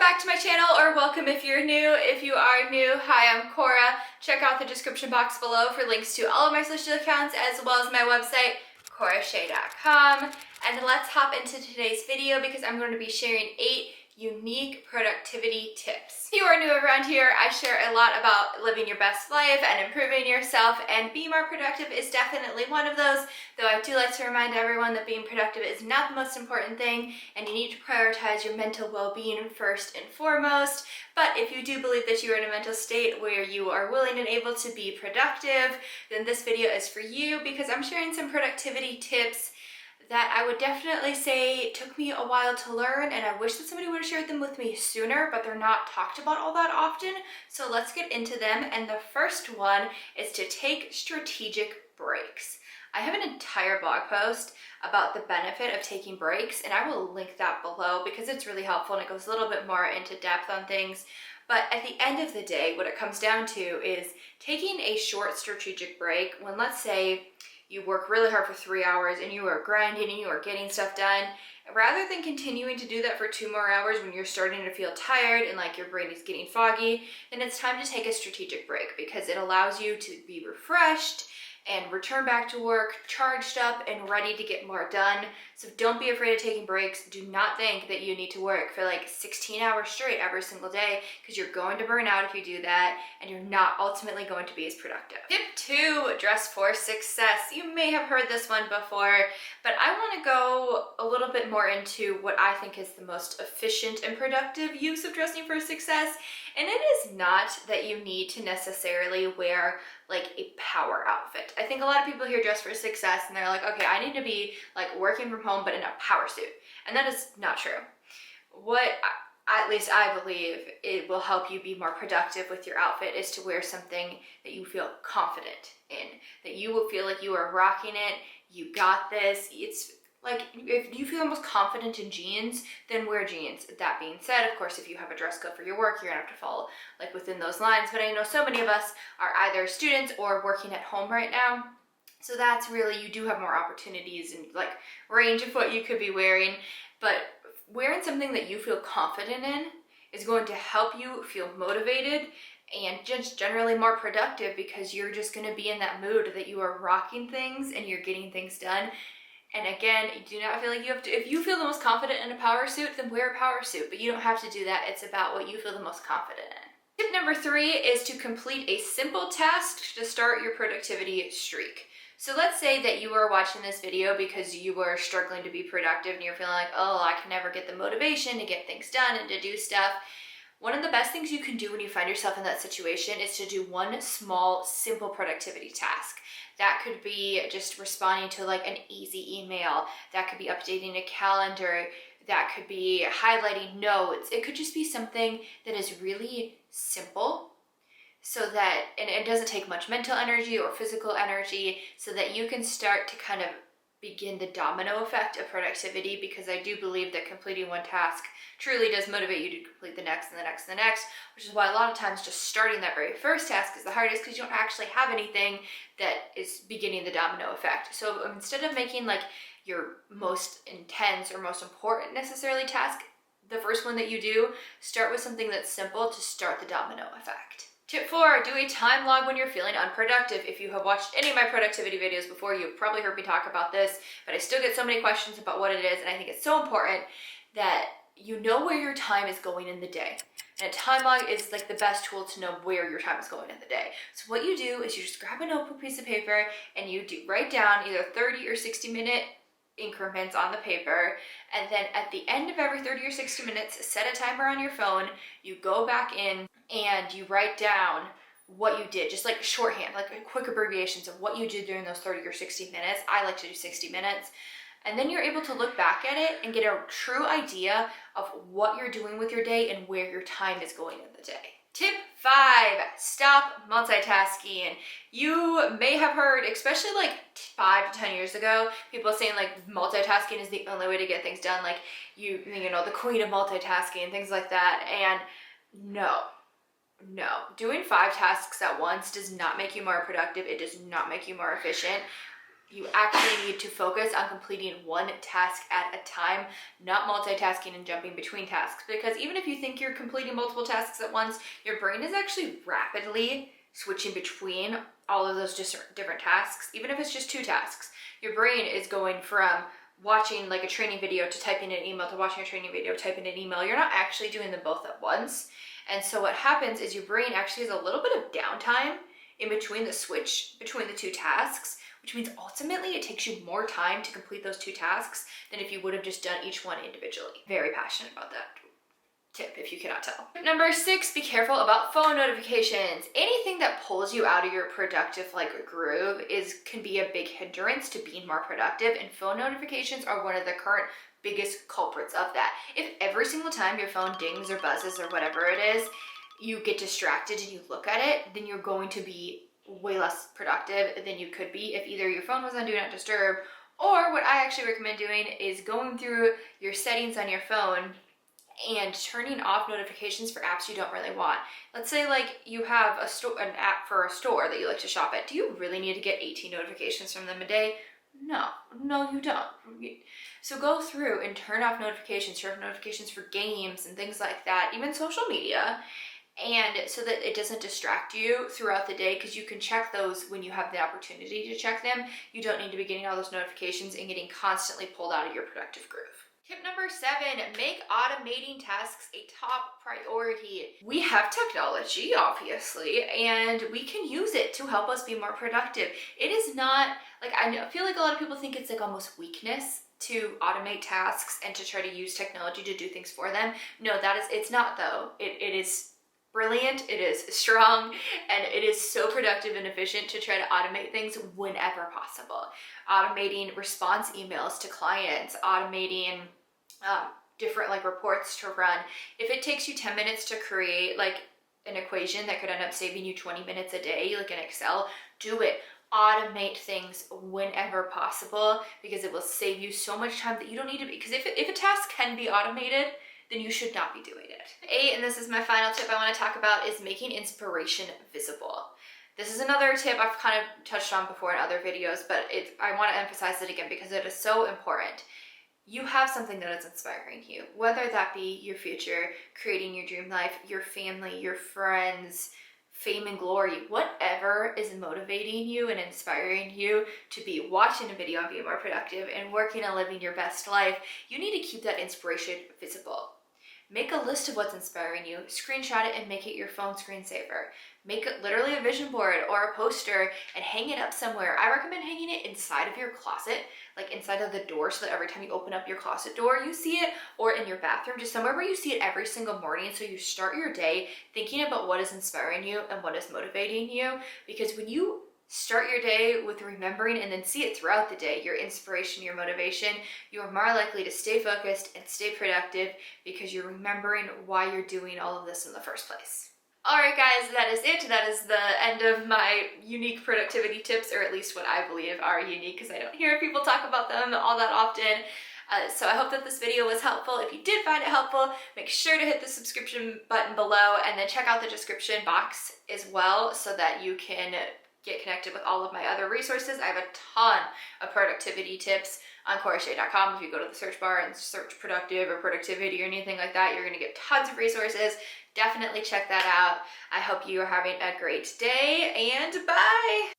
back to my channel, or welcome if you're new. If you are new, hi, I'm Cora. Check out the description box below for links to all of my social accounts as well as my website, corashay.com. And let's hop into today's video because I'm going to be sharing 8 unique productivity tips. If you are new around here, I share a lot about living your best life and improving yourself, and being more productive is definitely one of those, though I do like to remind everyone that being productive is not the most important thing, and you need to prioritize your mental well-being first and foremost. But if you do believe that you are in a mental state where you are willing and able to be productive, then this video is for you because I'm sharing some productivity tips that I would definitely say took me a while to learn, and I wish that somebody would have shared them with me sooner, but they're not talked about all that often. So let's get into them. And the first one is to take strategic breaks. I have an entire blog post about the benefit of taking breaks, and I will link that below because it's really helpful and it goes a little bit more into depth on things. But at the end of the day, what it comes down to is taking a short strategic break when, let's say, you work really hard for 3 hours and you are grinding and you are getting stuff done. Rather than continuing to do that for 2 more hours when you're starting to feel tired and like your brain is getting foggy, then it's time to take a strategic break because it allows you to be refreshed and return back to work charged up and ready to get more done. So don't be afraid of taking breaks. Do not think that you need to work for like 16 hours straight every single day, because you're going to burn out if you do that, and you're not ultimately going to be as productive. Tip 2, dress for success. You may have heard this one before, but I want to go a little bit more into what I think is the most efficient and productive use of dressing for success. And it is not that you need to necessarily wear like a power outfit. I think a lot of people hear dress for success and they're like, okay, I need to be like working from home but in a power suit. And that is not true. At least I believe it will help you be more productive with your outfit is to wear something that you feel confident in, that you will feel like you are rocking it, you got this. It's like, if you feel the most confident in jeans, then wear jeans. That being said, of course, if you have a dress code for your work, you're gonna have to follow like within those lines. But I know so many of us are either students or working at home right now. So that's really, you do have more opportunities and like range of what you could be wearing. But wearing something that you feel confident in is going to help you feel motivated and just generally more productive, because you're just gonna be in that mood that you are rocking things and you're getting things done. And again, you do not feel like you have to, if you feel the most confident in a power suit, then wear a power suit, but you don't have to do that. It's about what you feel the most confident in. Tip number 3 is to complete a simple task to start your productivity streak. So let's say that you are watching this video because you were struggling to be productive and you're feeling like, oh, I can never get the motivation to get things done and to do stuff. One of the best things you can do when you find yourself in that situation is to do one small, simple productivity task. That could be just responding to like an easy email. That could be updating a calendar. That could be highlighting notes. It could just be something that is really simple, so that, and it doesn't take much mental energy or physical energy, so that you can start to kind of begin the domino effect of productivity, because I do believe that completing one task truly does motivate you to complete the next and the next and the next, which is why a lot of times just starting that very first task is the hardest, because you don't actually have anything that is beginning the domino effect. So instead of making like your most intense or most important necessarily task the first one that you do, start with something that's simple to start the domino effect. Tip 4, do a time log when you're feeling unproductive. If you have watched any of my productivity videos before, you've probably heard me talk about this, but I still get so many questions about what it is, and I think it's so important that you know where your time is going in the day. And a time log is like the best tool to know where your time is going in the day. So what you do is you just grab a notebook, piece of paper, and you write down either 30 or 60-minute increments on the paper, and then at the end of every 30 or 60 minutes, set a timer on your phone, you go back in and you write down what you did, just like shorthand, like quick abbreviations of what you did during those 30 or 60 minutes. I like to do 60 minutes. And then you're able to look back at it and get a true idea of what you're doing with your day and where your time is going in the day. Tip 5, stop multitasking. You may have heard, especially like 5 to 10 years ago, people saying like multitasking is the only way to get things done. Like you know, the queen of multitasking and things like that. And no, doing 5 tasks at once does not make you more productive. It does not make you more efficient. You actually need to focus on completing one task at a time, not multitasking and jumping between tasks. Because even if you think you're completing multiple tasks at once, your brain is actually rapidly switching between all of those different tasks. Even if it's just 2 tasks, your brain is going from watching like a training video to typing an email to watching a training video, typing an email. You're not actually doing them both at once. And so what happens is your brain actually has a little bit of downtime in between the switch between the 2 tasks, which means ultimately it takes you more time to complete those 2 tasks than if you would have just done each one individually. Very passionate about that tip, if you cannot tell. Tip number 6, be careful about phone notifications. Anything that pulls you out of your productive groove can be a big hindrance to being more productive, and phone notifications are one of the current biggest culprits of that. If every single time your phone dings or buzzes or whatever it is, you get distracted and you look at it, then you're going to be way less productive than you could be if either your phone was on Do Not Disturb, or what I actually recommend doing is going through your settings on your phone and turning off notifications for apps you don't really want. Let's say like you have an app for a store that you like to shop at. Do you really need to get 18 notifications from them a day? No, you don't. So go through and turn off notifications for games and things like that, even social media, and so that it doesn't distract you throughout the day, because you can check those when you have the opportunity to check them. You don't need to be getting all those notifications and getting constantly pulled out of your productive groove. Tip number 7, make automating tasks a top priority. We have technology, obviously, and we can use it to help us be more productive. It is not, like, I feel like a lot of people think it's like almost weakness to automate tasks and to try to use technology to do things for them. No, it's not though. It is brilliant, it is strong, and it is so productive and efficient to try to automate things whenever possible. Automating response emails to clients, automating different like reports to run. If it takes you 10 minutes to create like an equation that could end up saving you 20 minutes a day, like in Excel, do it. Automate things whenever possible, because it will save you so much time that you don't need to be, because if a task can be automated, then you should not be doing it. 8, and this is my final tip I want to talk about, is making inspiration visible. This is another tip I've kind of touched on before in other videos, but I want to emphasize it again because it is so important. You have something that is inspiring you, whether that be your future, creating your dream life, your family, your friends, fame and glory, whatever is motivating you and inspiring you to be watching a video and being more productive and working on living your best life. You need to keep that inspiration visible. Make a list of what's inspiring you, screenshot it and make it your phone screensaver. Make it literally a vision board or a poster and hang it up somewhere. I recommend hanging it inside of your closet, like inside of the door, so that every time you open up your closet door, you see it, or in your bathroom, just somewhere where you see it every single morning. So you start your day thinking about what is inspiring you and what is motivating you. Because when you start your day with remembering and then see it throughout the day, your inspiration, your motivation, you are more likely to stay focused and stay productive because you're remembering why you're doing all of this in the first place. All right, guys, that is it. That is the end of my unique productivity tips, or at least what I believe are unique, because I don't hear people talk about them all that often. So I hope that this video was helpful. If you did find it helpful, make sure to hit the subscription button below, and then check out the description box as well so that you can get connected with all of my other resources. I have a ton of productivity tips on CoraShay.com. If you go to the search bar and search productive or productivity or anything like that, you're gonna get tons of resources. Definitely check that out. I hope you are having a great day, and bye!